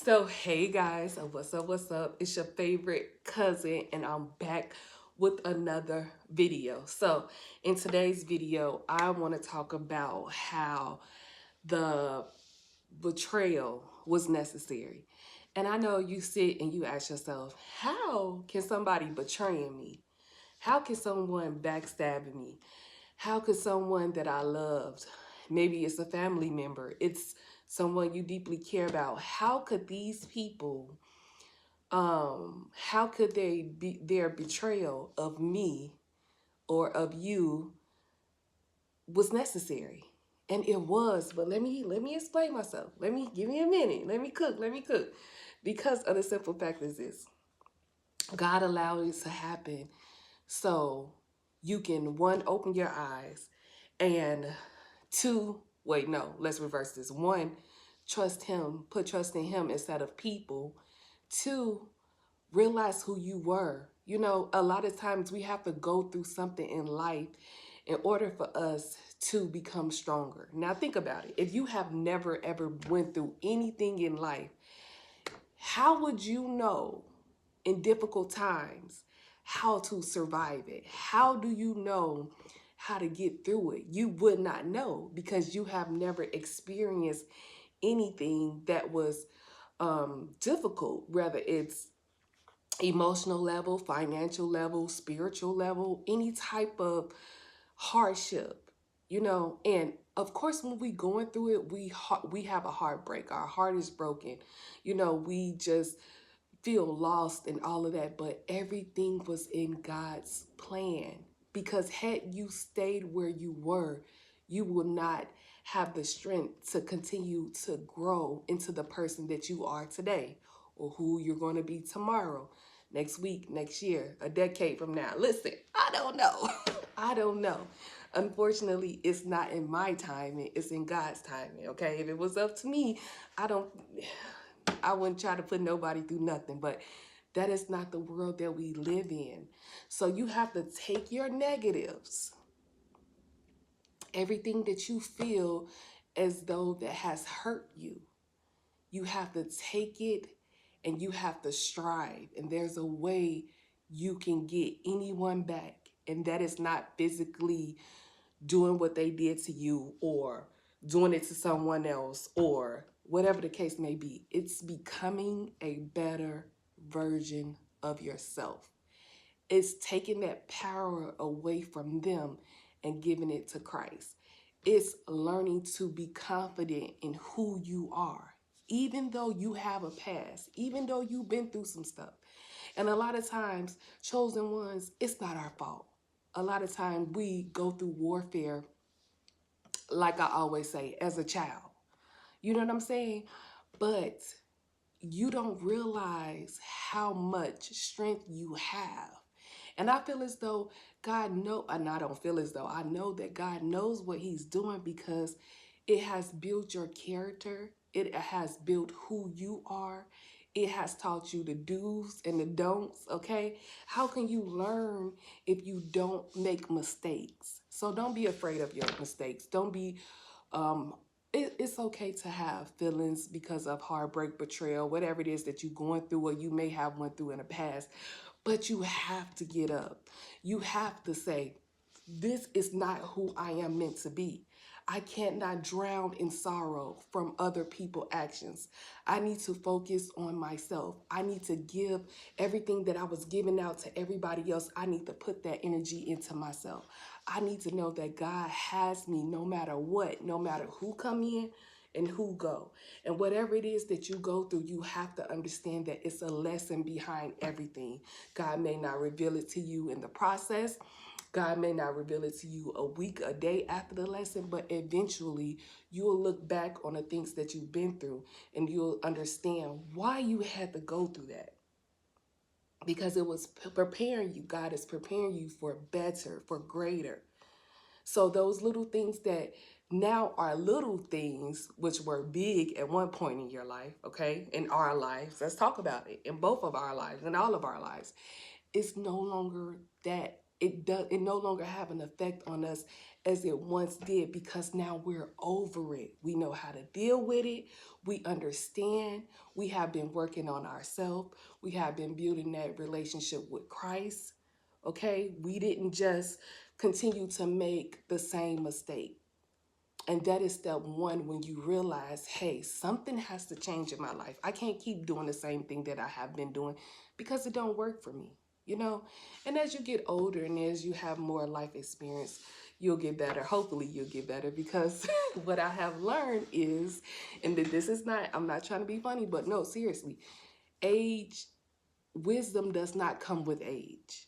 So, hey guys, what's up? What's up? It's your favorite cousin, and I'm back with another video. So, in today's video, I want to talk about how the betrayal was necessary. And I know you sit and you ask yourself, how can somebody betray me? How can someone backstab me? How could someone that I loved, maybe it's a family member, it's someone you deeply care about, how could these people, how could they be their betrayal of me or of you was necessary? And it was, but let me explain myself. Give me a minute. Let me cook. Because of the simple fact is this: God allowed it to happen so you can, one, open your eyes, and two, wait, no, let's reverse this. One, trust him, put trust in him instead of people. Two, realize who you were. You know, a lot of times we have to go through something in life in order for us to become stronger. Now think about it. If you have never ever went through anything in life, how would you know in difficult times how to survive it? How do you know how to get through it? You would not know because you have never experienced anything that was difficult, whether it's emotional level, financial level, spiritual level, any type of hardship, you know. And of course, when we going through it, we have a heartbreak. Our heart is broken. You know, we just feel lost and all of that, but everything was in God's plan. Because had you stayed where you were, you would not have the strength to continue to grow into the person that you are today, or who you're going to be tomorrow, next week, next year, a decade from now. Listen, I don't know. I don't know. Unfortunately, it's not in my timing, it's in God's timing, okay? If it was up to me, I wouldn't try to put nobody through nothing, but that is not the world that we live in. So you have to take your negatives, everything that you feel as though that has hurt you. You have to take it and you have to strive. And there's a way you can get anyone back. And that is not physically doing what they did to you or doing it to someone else or whatever the case may be. It's becoming a better version of yourself. It's taking that power away from them and giving it to Christ. It's learning to be confident in who you are, even though you have a past, even though you've been through some stuff. And a lot of times, chosen ones, it's not our fault. A lot of times we go through warfare, like I always say, as a child. You know what I'm saying? But you don't realize how much strength you have. And I feel as though God know, and I don't feel as though, I know that God knows what he's doing because it has built your character. It has built who you are. It has taught you the do's and the don'ts, okay? How can you learn if you don't make mistakes? So don't be afraid of your mistakes. Don't be um, it's okay to have feelings because of heartbreak, betrayal, whatever it is that you're going through or you may have went through in the past. But you have to get up. You have to say, this is not who I am meant to be. I cannot drown in sorrow from other people's actions. I need to focus on myself. I need to give everything that I was giving out to everybody else. I need to put that energy into myself. I need to know that God has me no matter what, no matter who come in and who go. And whatever it is that you go through, you have to understand that it's a lesson behind everything. God may not reveal it to you in the process. God may not reveal it to you a week, a day after the lesson, but eventually you'll look back on the things that you've been through and you'll understand why you had to go through that. Because it was preparing you. God is preparing you for better, for greater. So those little things that now are little things, which were big at one point in your life, okay, in our lives, let's talk about it, in both of our lives, in all of our lives, it's no longer that it no longer have an effect on us as it once did, because now we're over it. We know how to deal with it. We understand. We have been working on ourselves. We have been building that relationship with Christ. Okay? We didn't just continue to make the same mistake. And that is step one, when you realize, hey, something has to change in my life. I can't keep doing the same thing that I have been doing because it don't work for me, you know? And as you get older and as you have more life experience, you'll get better. Hopefully you'll get better, because what I have learned is, and this is not, I'm not trying to be funny, but no, seriously, wisdom does not come with age.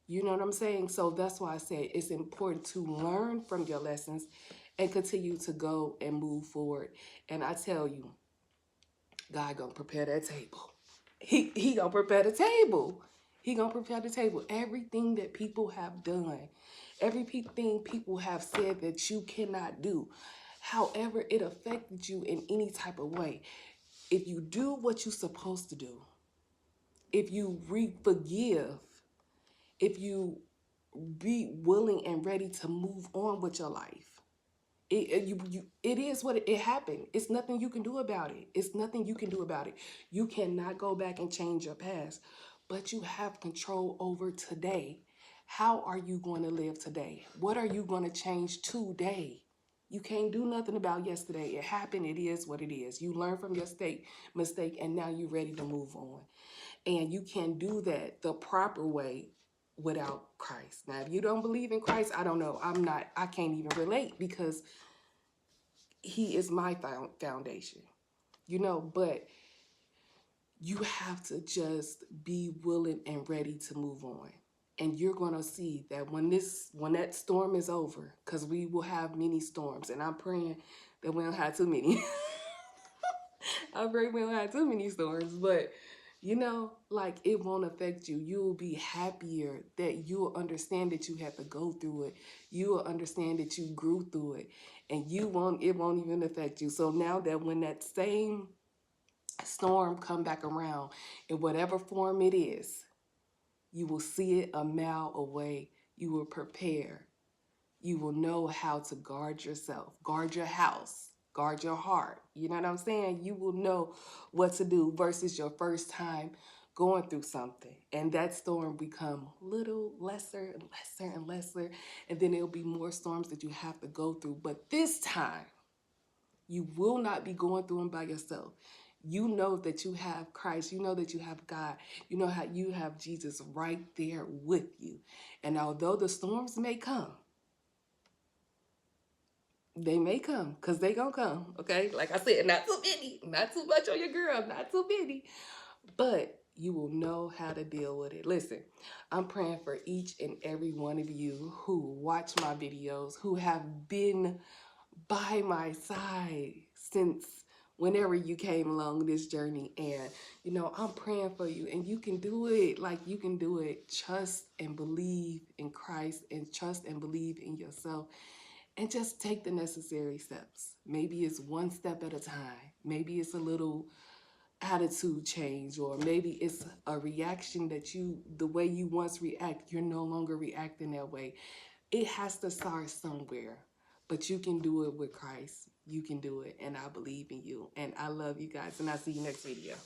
You know what I'm saying? So that's why I say it's important to learn from your lessons and continue to go and move forward. And I tell you, God gonna prepare that table. He gonna prepare the table. He gonna prepare the table. Everything that people have done, everything people have said that you cannot do, however it affected you in any type of way, if you do what you're supposed to do, if you forgive, if you be willing and ready to move on with your life. It is what it happened. It's nothing you can do about it. It's nothing you can do about it. You cannot go back and change your past, but you have control over today. How are you going to live today? What are you going to change today? You can't do nothing about yesterday. It happened. It is what it is. You learn from your mistake, and now you're ready to move on. And you can do that the proper way without Christ. Now, if you don't believe in Christ, I don't know. I can't even relate, because he is my foundation, you know, but you have to just be willing and ready to move on. And you're going to see that when that storm is over, because we will have many storms, and I'm praying that we don't have too many. I pray we don't have too many storms, but you know, like, it won't affect you. You'll be happier that you'll understand that you had to go through it. You will understand that you grew through it, and it won't even affect you. So now that when that same storm come back around, in whatever form it is, you will see it a mile away. You will prepare. You will know how to guard yourself, guard your house, guard your heart. You know what I'm saying? You will know what to do versus your first time going through something. And that storm become little lesser and lesser and lesser. And then there'll be more storms that you have to go through. But this time, you will not be going through them by yourself. You know that you have Christ. You know that you have God. You know how you have Jesus right there with you. And although the storms may come, they may come, because they gonna come, okay? Like I said, not too many, not too much on your girl, not too many. But you will know how to deal with it. Listen, I'm praying for each and every one of you who watch my videos, who have been by my side since whenever you came along this journey. And, you know, I'm praying for you, and you can do it. Like, you can do it. Trust and believe in Christ, and trust and believe in yourself. And just take the necessary steps. Maybe it's one step at a time. Maybe it's a little attitude change, or maybe it's a reaction that the way you once react, you're no longer reacting that way. It has to start somewhere, but you can do it with Christ. You can do it, and I believe in you. And I love you guys, and I'll see you next video.